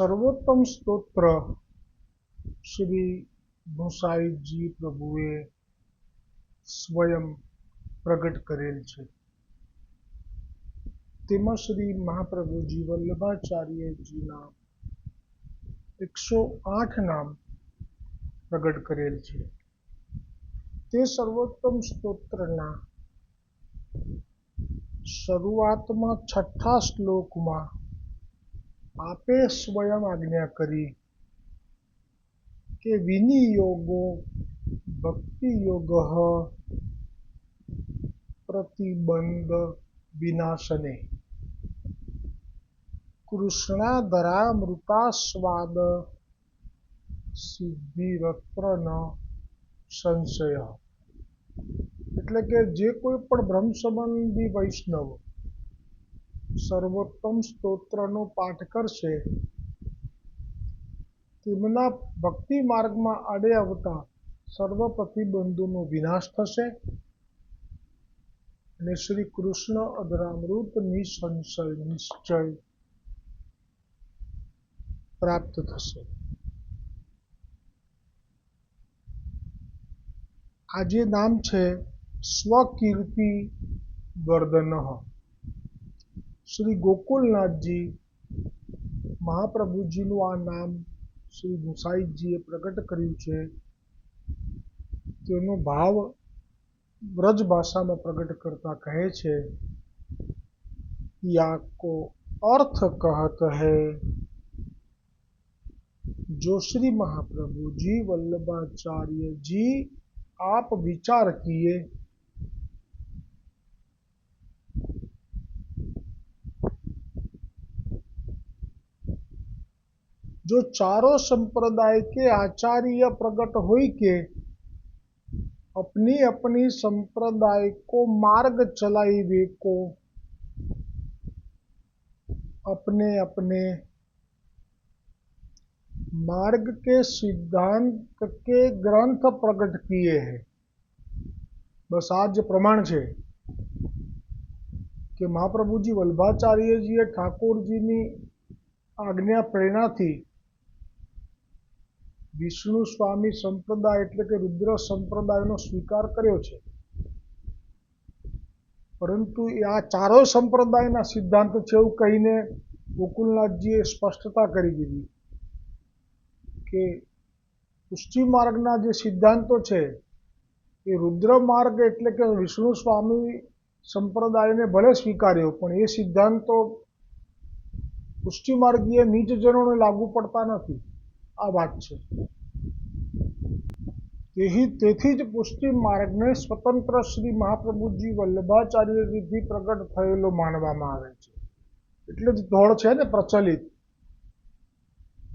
सर्वोत्तम स्तोत्र श्री गोसाई जी प्रभुए स्वयं प्रगट करेल छे। तेमां श्री महाप्रभुजी वल्लभाचार्य जीना 108 नाम प्रगट करेल छे। ते सर्वोत्तम स्तोत्रना शरूआतमां 6ठा श्लोकमां आपे स्वयं आज्ञा करी के विनियोगो भक्ति योगः प्रतिबंध विनाशने कृष्णाधरामृतास्वाद सिद्धिरत्र न संशय। એટલે કે જે કોઈ પણ બ્રહ્મ સંબંધી વૈષ્ણવ સર્વોત્તમ સ્તોત્રનો પાઠ કરશે તેમના ભક્તિ માર્ગમાં આડે આવતા સર્વ પ્રતિબંધોનો વિનાશ થશે અને શ્રી કૃષ્ણ અધરામૃત નિસંશય નિશ્ચય પ્રાપ્ત થશે। આ જે નામ છે સ્વકીર્તિ વર્ધન। શ્રી ગોકુલનાથજી મહાપ્રભુજીનું આ નામ શ્રી ગુસાઈજીએ પ્રગટ કર્યું છે। તેનો ભાવ વ્રજ ભાષામાં પ્રગટ કરતા કહે છે, યા કો अर्थ कहत है जो श्री महाप्रभु जी वल्लभाचार्य जी आप विचार किए जो चारों संप्रदाय के आचार्य प्रकट हुई के अपनी अपनी संप्रदाय को मार्ग चलाई वे को अपने अपने मार्ग के सिद्धांत के ग्रंथ प्रकट किए हैं। बस आज प्रमाण है कि महाप्रभु जी वल्लभाचार्य जी ठाकुर जी की आज्ञा प्रेरणा थी विष्णु स्वामी संप्रदाय एटले के रुद्र संप्रदायनो स्वीकार कर्यो छे, परंतु आ चारों संप्रदायना सिद्धांत छे एवुं कहीने गोकुलनाथजीए स्पष्टता करी दीधी के पुष्टि मार्गना जे सिद्धांतो छे ए रुद्र मार्ग एटले के विष्णु स्वामी संप्रदायने भले स्वीकार्यो पण ए सिद्धांतो पुष्टि मार्गीय नीचजनोने लागू पड़ता नथी। आ बात छे। तेथी ज पुष्टि मार्ग ने स्वतंत्र श्री महाप्रभुजी वल्लभाचार्यजी प्रकट थयेलो मानवामां आवे छे। एटले ज धोळ छे ने प्रचलित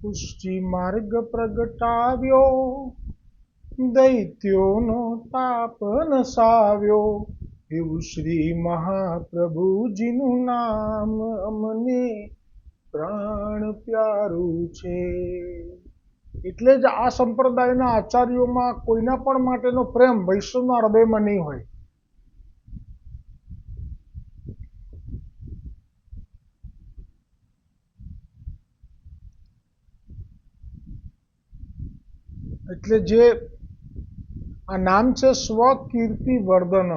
पुष्टि मार्ग प्रगटाव्यो दैत्योनो ताप नसाव्यो एवुं श्री महाप्रभुजीनुं नाम अमने प्राण प्यारू छे। એટલે જ આ સંપ્રદાયના આચાર્યોમાં કોઈના પણ માટેનો પ્રેમ વૈષ્ણવના હૃદયમાં નહીં હોય। એટલે જે આ નામ છે સ્વકીર્તિ વર્ધન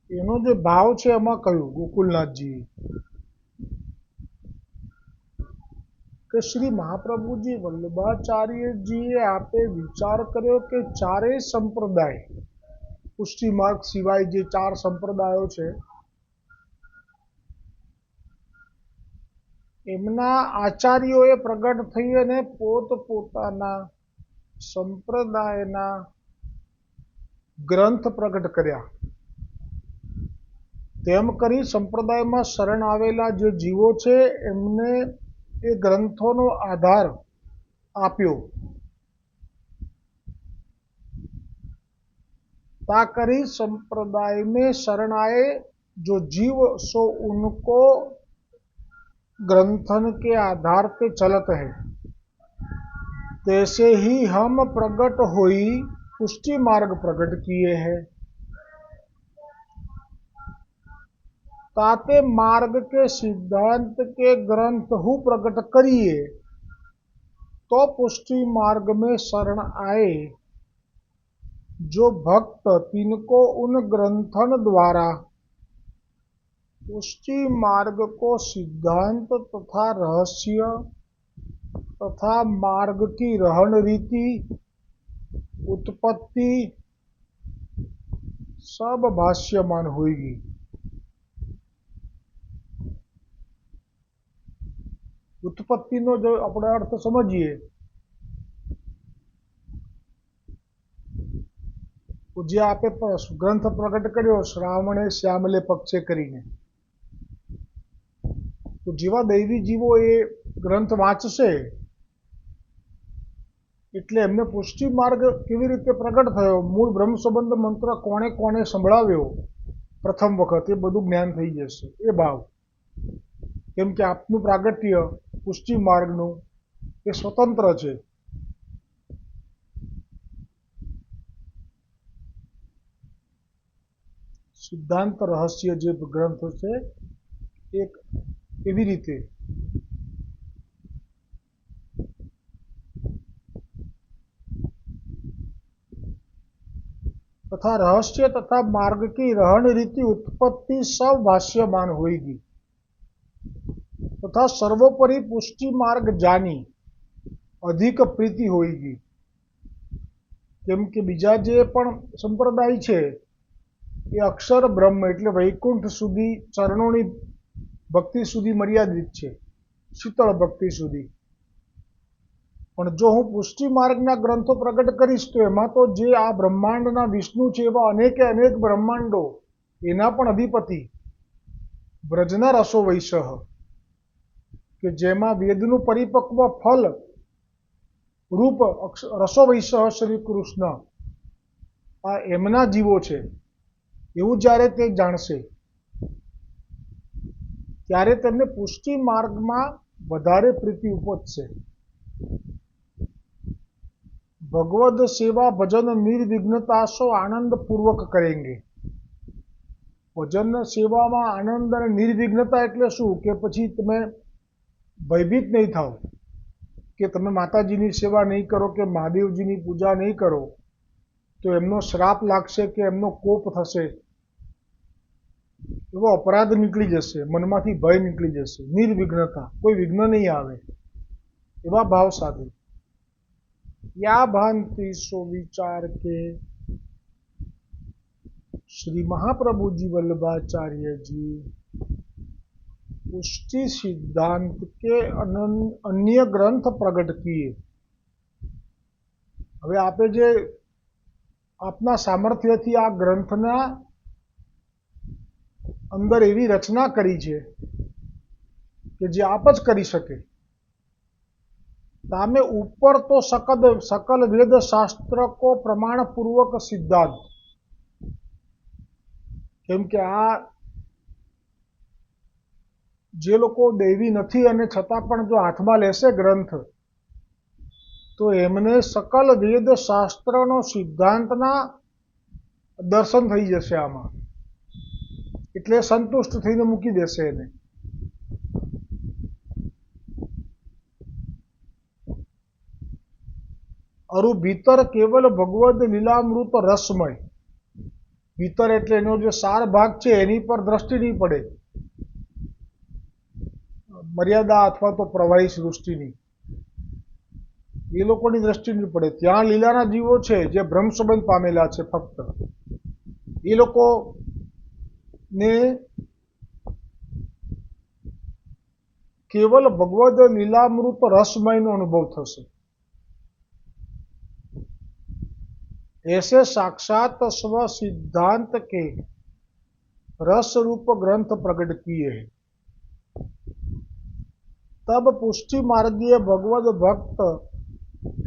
એનો જે ભાવ છે એમાં કહ્યું ગોકુલનાથજી કે श्री महाप्रभु जी वल्लभाचार्य जी आपे विचार कर्यो के चारे संप्रदाय पुष्टि मार्ग सिवाय जे 4 संप्रदायों छे एमना आचार्योए प्रगट थई अने पोतपोताना संप्रदायना ग्रंथ प्रगट कर्या। तेम करी संप्रदायमां शरण आवेला जे जीवो छे एमने ए ग्रंथों आधार आप्यो। ताकरी संप्रदाय में शरण आए जो जीव सो उनको ग्रंथन के आधार पे चलत है। तैसे ही हम प्रगट हुई पुष्टि मार्ग प्रकट किए हैं ताते मार्ग के सिद्धांत के ग्रंथ हु प्रकट करिए तो पुष्टि मार्ग में शरण आए। जो भक्त तिनको उन ग्रंथन द्वारा पुष्टि मार्ग को सिद्धांत तथा रहस्य तथा मार्ग की रहन रीति उत्पत्ति सब भाष्यमान होगी। उत्पत्तिનો જો આપણે અર્થ સમજીએ તો જે આપે ગ્રંથ પ્રગટ કર્યો શ્રાવણે શ્યામલે પક્ષે કરીને, તો જેવા દૈવી જીવો એ ગ્રંથ વાંચશે એટલે એમને પુષ્ટિ માર્ગ કેવી રીતે પ્રગટ થયો, મૂળ બ્રહ્મ સંબંધ મંત્ર કોણે કોણે સંભળાવ્યો પ્રથમ વખત, એ બધું જ્ઞાન થઈ જશે એ ભાવ. કેમ કે આપનું પ્રાગટ્ય પુષ્ટિ માર્ગનું એ સ્વતંત્ર છે. સિદ્ધાંત રહસ્ય જે ગ્રંથ છે એક એવી રીતે तथा रहस्य तथा मार्ग की रहन रीति उत्पत्ति सब भाष्यमान होगी तथा सर्वोपरि पुष्टि मार्ग जानी अधिक प्रीति होगी. केम के बीजा जे पण संप्रदाय छे એ અક્ષર બ્રહ્મ એટલે વૈકુંઠ સુધી ચરણોની ભક્તિ સુધી મર્યાદિત છે, શીતળ ભક્તિ સુધી. પણ જો હું પુષ્ટિ માર્ગના ગ્રંથો પ્રગટ કરીશ તો એમાં તો જે આ બ્રહ્માંડના વિષ્ણુ છે એવા અનેકે અનેક બ્રહ્માંડો, એના પણ અધિપતિ બ્રજના રસો વૈશઃ, કે જેમાં વેદનું પરિપક્વ ફલ રૂપ રસો વૈશઃ શ્રી કૃષ્ણ આ એમના જીવો છે, એવું જ્યારે તે જાણશે ત્યારે તેમને પુષ્ટિ માર્ગમાં વધારે પ્રીતિ ઉપજશે. ભગવદ સેવા ભજન નિર્વિઘ્નતા સો આનંદ પૂર્વક કરેંગે. ભજન સેવામાં આનંદ અને નિર્વિઘ્નતા એટલે શું કે પછી તમે ભયભીત નહીં થાવ કે તમે માતાજીની સેવા નહીં કરો કે મહાદેવજીની પૂજા નહીં કરો તો એમનો શ્રાપ લાગશે કે એમનો કોપ થશે, એવો અપરાધ નીકળી જશે, મનમાંથી ભય નીકળી જશે. નિર્વિઘ્નતા, કોઈ વિઘ્ન નહીં આવે એવા ભાવ સાથે. या भांति सो विचार के श्री महाप्रभु जी वल्लभाचार्य जी पुष्टि सिद्धांत के अन्य ग्रंथ प्रकट किए. હવે આપે જે આપના સામર્થ્યથી આ ગ્રંથના અંદર એવી રચના કરી છે કે જે આપ જ કરી શકે. तामे ऊपर तो सकल वेद शास्त्र को प्रमाण पूर्वक सिद्धांत, केम के आ जे लोको देवी नहीं अने छतां पण जो हाथमां लेशे ग्रंथ तो एमने सकल वेद शास्त्रनो सिद्धांतना दर्शन थई जशे. आमां एटले संतुष्ट थईने मूकी देशे एने. अरु भीतर केवल भगवद लीलामृत रसमय, भीतर एटले एनो जो सार भाग छे एनी पर दृष्टि नहीं पड़े, मर्यादा अथवा तो प्रवाही सृष्टिनी ए लोकोनी दृष्टि नहीं पड़े. त्यां लीलाना जीवो छे जे ब्रह्म संबंध पामेला छे, फक्त ए लोको ने केवल भगवद लीलामृत रसमयनो अनुभव थशे. ऐसे साक्षात स्व सिद्धांत के रस रूप ग्रंथ प्रकट किए हैं. तब पुष्टि मार्गीय भगवद भक्त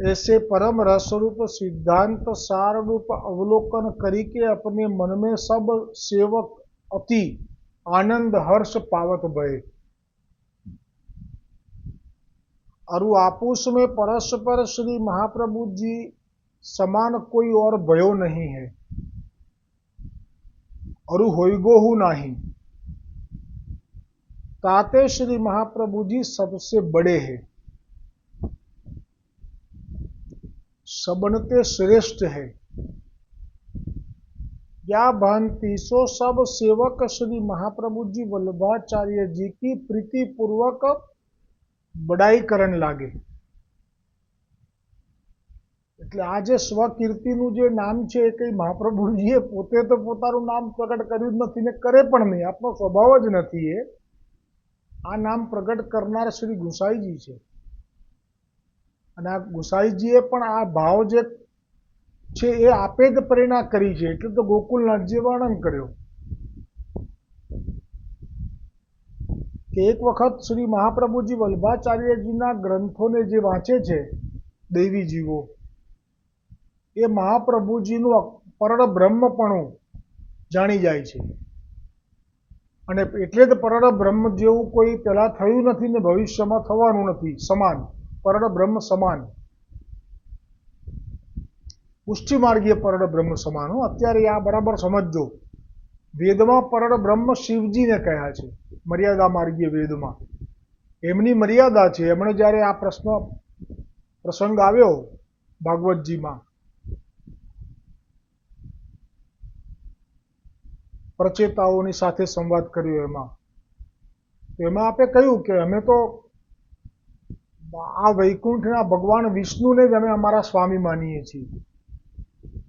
ऐसे परम रस रूप सिद्धांत सार रूप अवलोकन करके अपने मन में सब सेवक अति आनंद हर्ष पावत भय. अरु आपूस में परस्पर श्री महाप्रभु जी समान कोई और भयो नहीं है, अरु होइगो हु नहीं. ताते श्री महाप्रभु जी सबसे बड़े हैं, सबनते श्रेष्ठ है। या भांति सो सब सेवक श्री महाप्रभु जी वल्लभाचार्य जी की प्रीति पूर्वक बड़ाई करन लागे। એટલે આ જે સ્વકીર્તિનું જે નામ છે એ કઈ મહાપ્રભુજીએ પોતે તો પોતાનું નામ પ્રગટ કર્યું જ નથી ને કરે પણ નહીં, આપણો સ્વભાવ જ નથી એ. આ નામ પ્રગટ કરનાર શ્રી ગુસાઈજી છે અને આ ગુસાઈજીએ પણ આ ભાવ જે છે એ આપે જ પ્રેરણા કરી છે, એટલે તો ગોકુલનાથજીએ વર્ણન કર્યો કે એક વખત શ્રી મહાપ્રભુજી વલ્લભાચાર્યજીના ગ્રંથોને જે વાંચે છે દૈવી જીવો, એ મહાપ્રભુજીનું પરબ્રહ્મપણું જાણી જાય છે. અને એટલે જ પરબ્રહ્મ જેવું કોઈ પહેલાં થયું નથી ને ભવિષ્યમાં થવાનું નથી, સમાન પરબ્રહ્મ સમાન, પુષ્ટિમાર્ગીય પરબ્રહ્મ સમાન. અત્યારે આ બરાબર સમજજો. વેદમાં પરબ્રહ્મ શિવજીને કહ્યા છે, મર્યાદા માર્ગીય વેદમાં એમની મર્યાદા છે. એમણે જ્યારે આ પ્રસંગ આવ્યો ભાગવતજીમાં, પ્રચેતાઓની સાથે સંવાદ કર્યો, એમાં આપે કહ્યું કે અમે તો આ વૈકુંઠના ભગવાન વિષ્ણુને જ અમે અમારા સ્વામી માનીએ છીએ,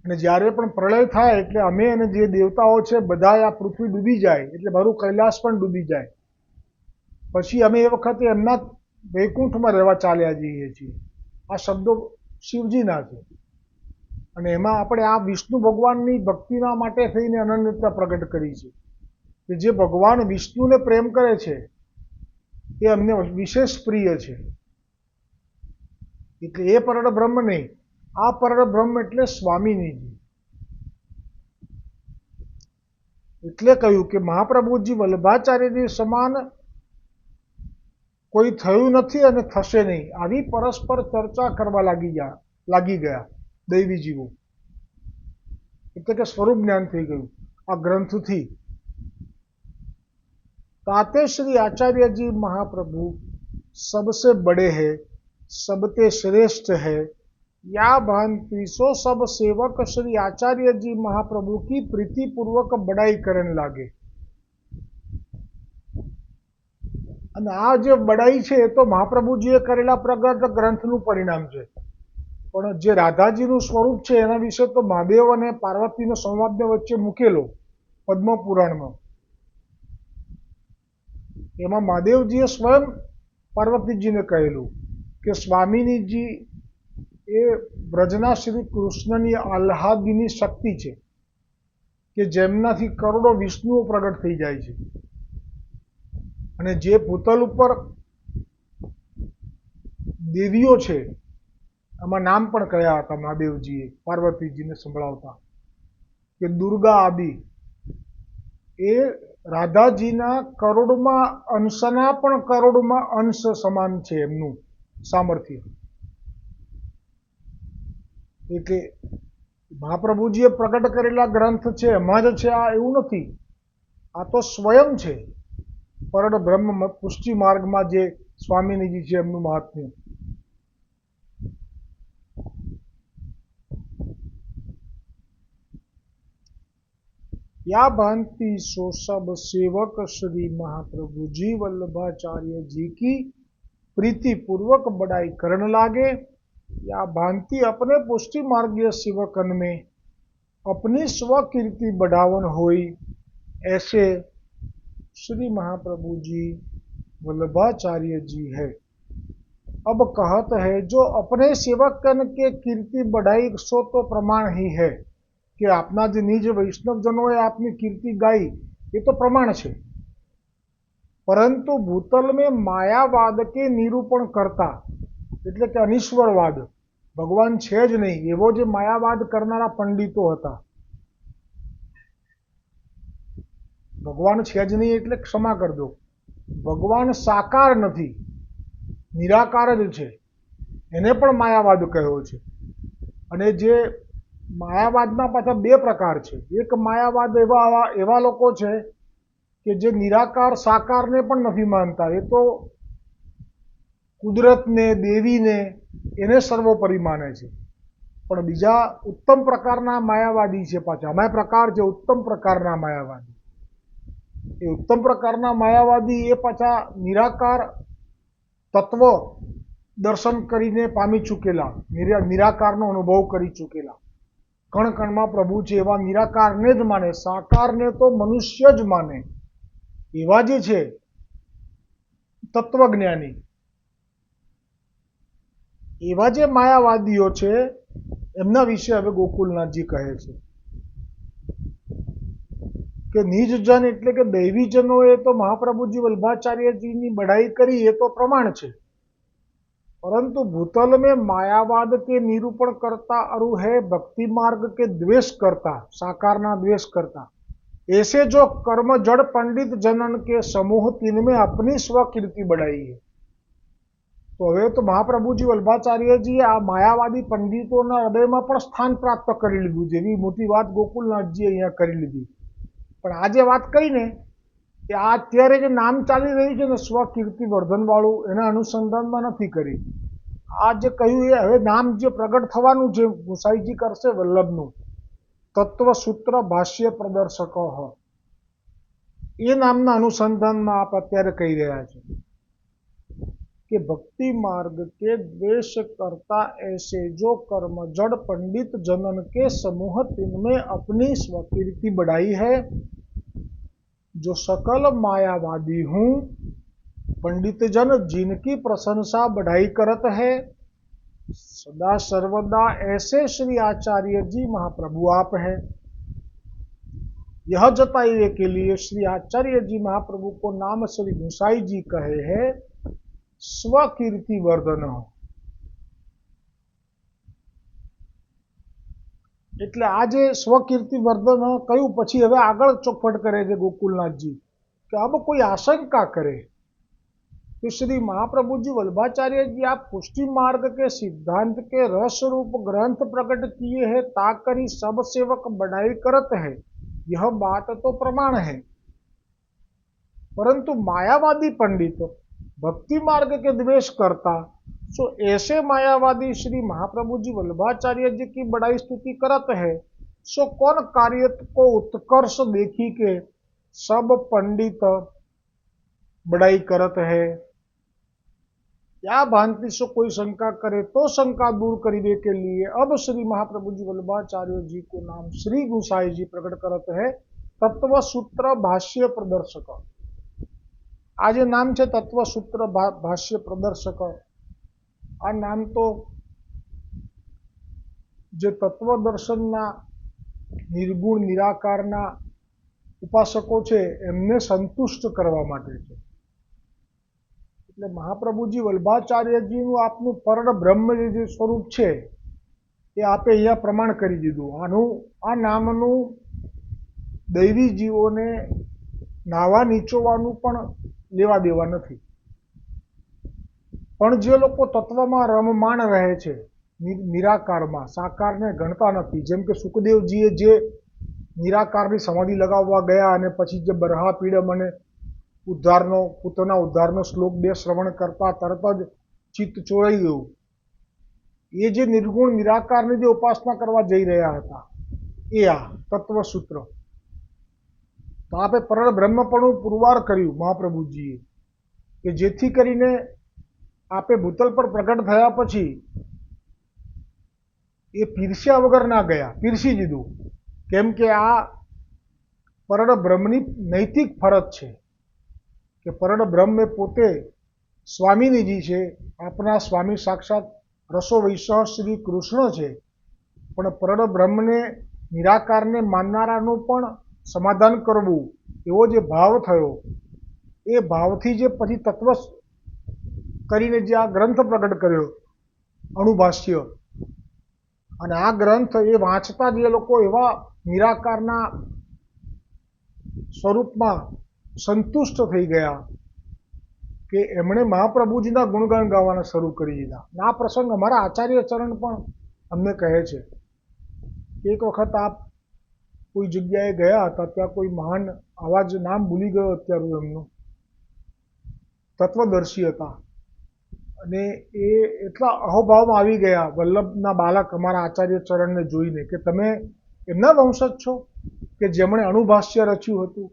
અને જ્યારે પણ પ્રલય થાય એટલે અમે અને જે દેવતાઓ છે બધા આ પૃથ્વી ડૂબી જાય એટલે મારું કૈલાસ પણ ડૂબી જાય, પછી અમે એ વખતે એમના વૈકુંઠમાં રહેવા ચાલ્યા જઈએ છીએ. આ શબ્દો શિવજીના છે અને એમાં આપણે આ વિષ્ણુ ભગવાનની ભક્તિના માટે થઈને અનન્યતા પ્રગટ કરી છે કે જે ભગવાન વિષ્ણુને પ્રેમ કરે છે એ અમને વિશેષ પ્રિય છે. એટલે એ પરબ્રહ્મ નહીં, આ પરબ્રહ્મ એટલે સ્વામિનીજી. એટલે કહ્યું કે મહાપ્રભુજી વલ્લભાચાર્યજી સમાન કોઈ થયું નથી અને થશે નહીં. આવી પરસ્પર ચર્ચા કરવા લાગી ગયા દૈવી જીવો. એટલે કે સ્વરૂપ જ્ઞાન થઈ ગયું આ ગ્રંથથી. ताते श्री आचार्य जी महाप्रभु सबसे बड़े हैं, सबते श्रेष्ठ है। या भांति सो सब सेवक श्री आचार्य जी महाप्रभु की प्रीति पूर्वक बड़ाई करने लागे. અને આ જે બડાઈ છે એ તો મહાપ્રભુજીએ કરેલા પ્રગટ ગ્રંથનું પરિણામ છે, પણ જે રાધાજીનું સ્વરૂપ છે એના વિશે તો મહાદેવ અને પાર્વતીનો સંવાદને વચ્ચે મૂકેલો પદ્મ પુરાણમાં. એમાં મહાદેવજીએ સ્વયં પાર્વતીજીને કહેલું કે સ્વામિનીજી એ બ્રજના શ્રી કૃષ્ણની આહ્લાદની શક્તિ છે કે જેમનાથી કરોડો વિષ્ણુઓ પ્રગટ થઈ જાય છે. અને જે ભૂતલ ઉપર દેવીઓ છે આમાં નામ પણ કયા હતા મહાદેવજીએ પાર્વતીજીને સંભળાવતા કે દુર્ગા આદિ, એ રાધાજીના કરોડમાં અંશના પણ કરોડમાં અંશ સમાન છે એમનું સામર્થ્ય. એટલે મહાપ્રભુજીએ પ્રગટ કરેલા ગ્રંથ છે એમાં જ છે આ એવું નથી, આ તો સ્વયં છે. પરબ્રહ્મ પુષ્ટિ માર્ગમાં જે સ્વામિનીજી છે એમનું મહાત્મ્ય. या भांति सो सब सेवक श्री महाप्रभु जी वल्लभाचार्य जी की प्रीति पूर्वक बड़ाई करने लागे. या भांति अपने पुष्टि मार्गीय सेवकन में अपनी स्वकीर्ति बढ़ावन होई, ऐसे श्री महाप्रभु जी वल्लभाचार्य जी है. अब कहत है जो अपने सेवकन के कीर्ति बढ़ाई सो तो प्रमाण ही है કે આપના જે નિજ વૈષ્ણવજનોએ આપની કીર્તિ ગાઈ એ તો પ્રમાણ છે, પરંતુ ભૂતલ મેં માયાવાદ કે નિરૂપણ કરતા એટલે કે અનિશ્વરવાદ, ભગવાન છે જ નહીં એવો જે માયાવાદ કરનારા પંડિતો હતા. ભગવાન છે જ નહીં એટલે ક્ષમા કરજો, ભગવાન સાકાર નથી, નિરાકાર જ છે, એને પણ માયાવાદ કહ્યો છે. અને જે માયાવાદના પાછા બે પ્રકાર છે. એક માયાવાદ એવા લોકો છે કે જે નિરાકાર સાકારને પણ નથી માનતા, એ તો કુદરતને, દેવીને, એને સર્વોપરી માને છે. પણ બીજા ઉત્તમ પ્રકારના માયાવાદી છે, પાછા અમાય પ્રકાર છે ઉત્તમ પ્રકારના માયાવાદી. એ ઉત્તમ પ્રકારના માયાવાદી એ પાછા નિરાકાર તત્વ દર્શન કરીને પામી ચૂકેલા, નિરાકારનો અનુભવ કરી ચૂકેલા, કણ કણમાં પ્રભુ છે એવા નિરાકારને જ માને, સાકારને તો મનુષ્ય જ માને એવા જે છે તત્વજ્ઞાની, એવા જે માયાવાદીઓ છે એમના વિશે હવે ગોકુલનાથજી કહે છે કે નિજજન એટલે કે દૈવીજનોએ તો મહાપ્રભુજી વલ્ભાચાર્યજીની બડાઈ કરી, એ તો પ્રમાણ છે, परंतु भूतल में मायावाद के निरूपण करता अरु है भक्ति मार्ग के द्वेष करता, साकारना द्वेष करता, ऐसे जो कर्म जड़ पंडित जनन के समूह तीन में अपनी स्वकीर्ति बढ़ाई है. तो હવે તો મહાપ્રભુજી વલ્ભાચાર્યજીએ આ માયાવાદી પંડિતોના હૃદયમાં પણ સ્થાન પ્રાપ્ત કરી લીધું, જેવી મોટી વાત ગોકુલનાથજીએ અહીંયા કરી લીધી. પણ આ જે વાત કરીને કે આ અત્યારે જે નામ ચાલી રહ્યું છે ને સ્વકીર્તિ વર્ધનવાળું, એના અનુસંધાનમાં નથી કરી. આ જે કહ્યું એ હવે નામ જે પ્રગટ થવાનું છે ગુસાઈજી કરશે વલ્લભનું, તત્વસૂત્ર ભાષ્ય પ્રદર્શક, એ નામના અનુસંધાનમાં આપ અત્યારે કહી રહ્યા છે कि भक्ति मार्ग के द्वेष करता ऐसे जो कर्म जड़ पंडित जनन के समूह तिनमें अपनी स्वकीर्ति बढ़ाई है, जो सकल मायावादी हूँ पंडित जन जिनकी प्रशंसा बढ़ाई करत है, सदा सर्वदा ऐसे श्री आचार्य जी महाप्रभु आप है. यह जताइए के लिए श्री आचार्य जी महाप्रभु को नाम श्री गुसाई जी कहे है સ્વકીર્તિ વર્ધન. એટલે આ જે સ્વકીર્તિ વર્ધન કયું, પછી હવે આગળ ચોખવટ કરે છે ગોકુલનાથજી કે अब कोई आशंका करे कि श्री महाप्रभु जी वल्भाचार्य जी आप पुष्टि मार्ग के सिद्धांत के रस रूप ग्रंथ प्रकट किए हैं, ताकरी सब सेवक बढ़ाई करत है, यह बात तो प्रमाण है, परंतु मायावादी पंडित भक्ति मार्ग के द्वेष करता, सो ऐसे मायावादी श्री महाप्रभु जी वल्भाचार्य जी की बड़ाई स्तुति करत है, सो कौन कार्य को उत्कर्ष देखी के सब पंडित बड़ाई करत है. क्या भांति से कोई शंका करे तो शंका दूर करीबे के लिए अब श्री महाप्रभु जी वल्भाचार्य जी को नाम श्री गुसाई जी प्रकट करत है तत्वसूत्र भाष्य प्रदर्शक. આ જે નામ છે તત્વસૂત્ર ભાષ્ય પ્રદર્શક, આ નામ તો જે તત્વદર્શનના નિર્ગુણ નિરાકારના ઉપાસકો છે એમને સંતુષ્ટ કરવા માટે છે. એટલે મહાપ્રભુજી વલ્ભાચાર્યજીનું આપનું પર્ણ બ્રહ્મ જે સ્વરૂપ છે એ આપે અહીંયા પ્રમાણ કરી દીધું. આ નામનું દૈવી જીવોને નાવા નીચોવાનું પણ લેવા દેવા નથી. પણ જે લોકો તત્વમાં રમમાણ રહે છે, નિરાકારમાં, સાકારને ગણતા નથી, જેમ કે સુખદેવજીએ જે નિરાકારની સમાધિ લગાવવા ગયા અને પછી જે બરહા પીડમ અને ઉદ્ધારનો, પોતાના ઉદ્ધારનો શ્લોક 2 શ્રવણ કરતા તરત જ ચિત્ત ચોરાઈ ગયું, એ જે નિર્ગુણ નિરાકારની જે ઉપાસના કરવા જઈ રહ્યા હતા એ આ તત્વસૂત્ર. તો આપે પરળ બ્રહ્મપણું પુરવાર કર્યું મહાપ્રભુજીએ કે જેથી કરીને આપે ભૂતલ પર પ્રગટ થયા પછી એ પીરસ્યા વગર ના ગયા, પીરસી દીધું. કેમ કે આ પરળ બ્રહ્મની નૈતિક ફરજ છે કે પરળ બ્રહ્મ એ પોતે સ્વામિનીજી છે, આપણા સ્વામી સાક્ષાત રસો વૈશ્ય શ્રી કૃષ્ણ છે. પણ પરળ બ્રહ્મને નિરાકારને માનનારાનું પણ સમાધાન કરવું એવો જે ભાવ થયો, એ ભાવથી જે પછી તત્વ કરીને જે આ ગ્રંથ પ્રગટ કર્યો અણુભાષ્ય, અને આ ગ્રંથ એ વાંચતા જ એ લોકો એવા નિરાકારના સ્વરૂપમાં સંતુષ્ટ થઈ ગયા કે એમણે મહાપ્રભુજીના ગુણગાન ગાવાના શરૂ કરી દીધા. આ પ્રસંગ અમારા આચાર્ય ચરણ પણ અમને કહે છે કે એક વખત આપ કોઈ જગ્યાએ ગયા હતા, ત્યાં કોઈ મહાન આવા જ નામ ભૂલી ગયો અત્યારે એમનું, તત્વદર્શી હતા અને એ એટલા અહોભાવમાં આવી ગયા વલ્લભના બાળક અમારા આચાર્ય ચરણને જોઈને કે તમે એમના વંશજ છો કે જેમણે અણુભાષ્ય રચ્યું હતું.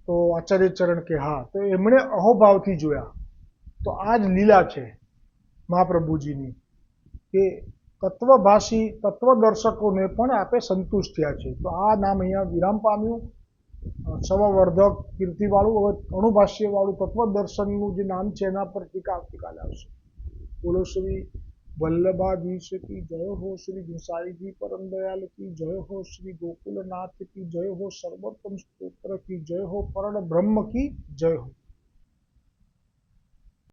તો આચાર્ય ચરણ કે હા. તો એમણે અહોભાવથી જોયા. તો આ જ લીલા છે મહાપ્રભુજીની કે તત્વભાષી તત્વદર્શકોને પણ આપે સંતુષ્ટ થયા છે. તો આ નામ અહીંયા વિરામ પામ્યું. સવર્ધક કીર્તિવાળું. હવે અણુભાષ્યવાળું તત્વદર્શનનું જે નામ છે એના પર ટીકા આવતીકાલે આવશે. બોલો શ્રી વલ્લભાધીશ કી જય હો, શ્રી ગુસાઈજી પરમ દયાલ કી જય હો, શ્રી ગોકુલનાથ કી જય હો, સર્વોત્તમ સ્તોત્ર કી જય હો, પરણ બ્રહ્મ કી જય હો.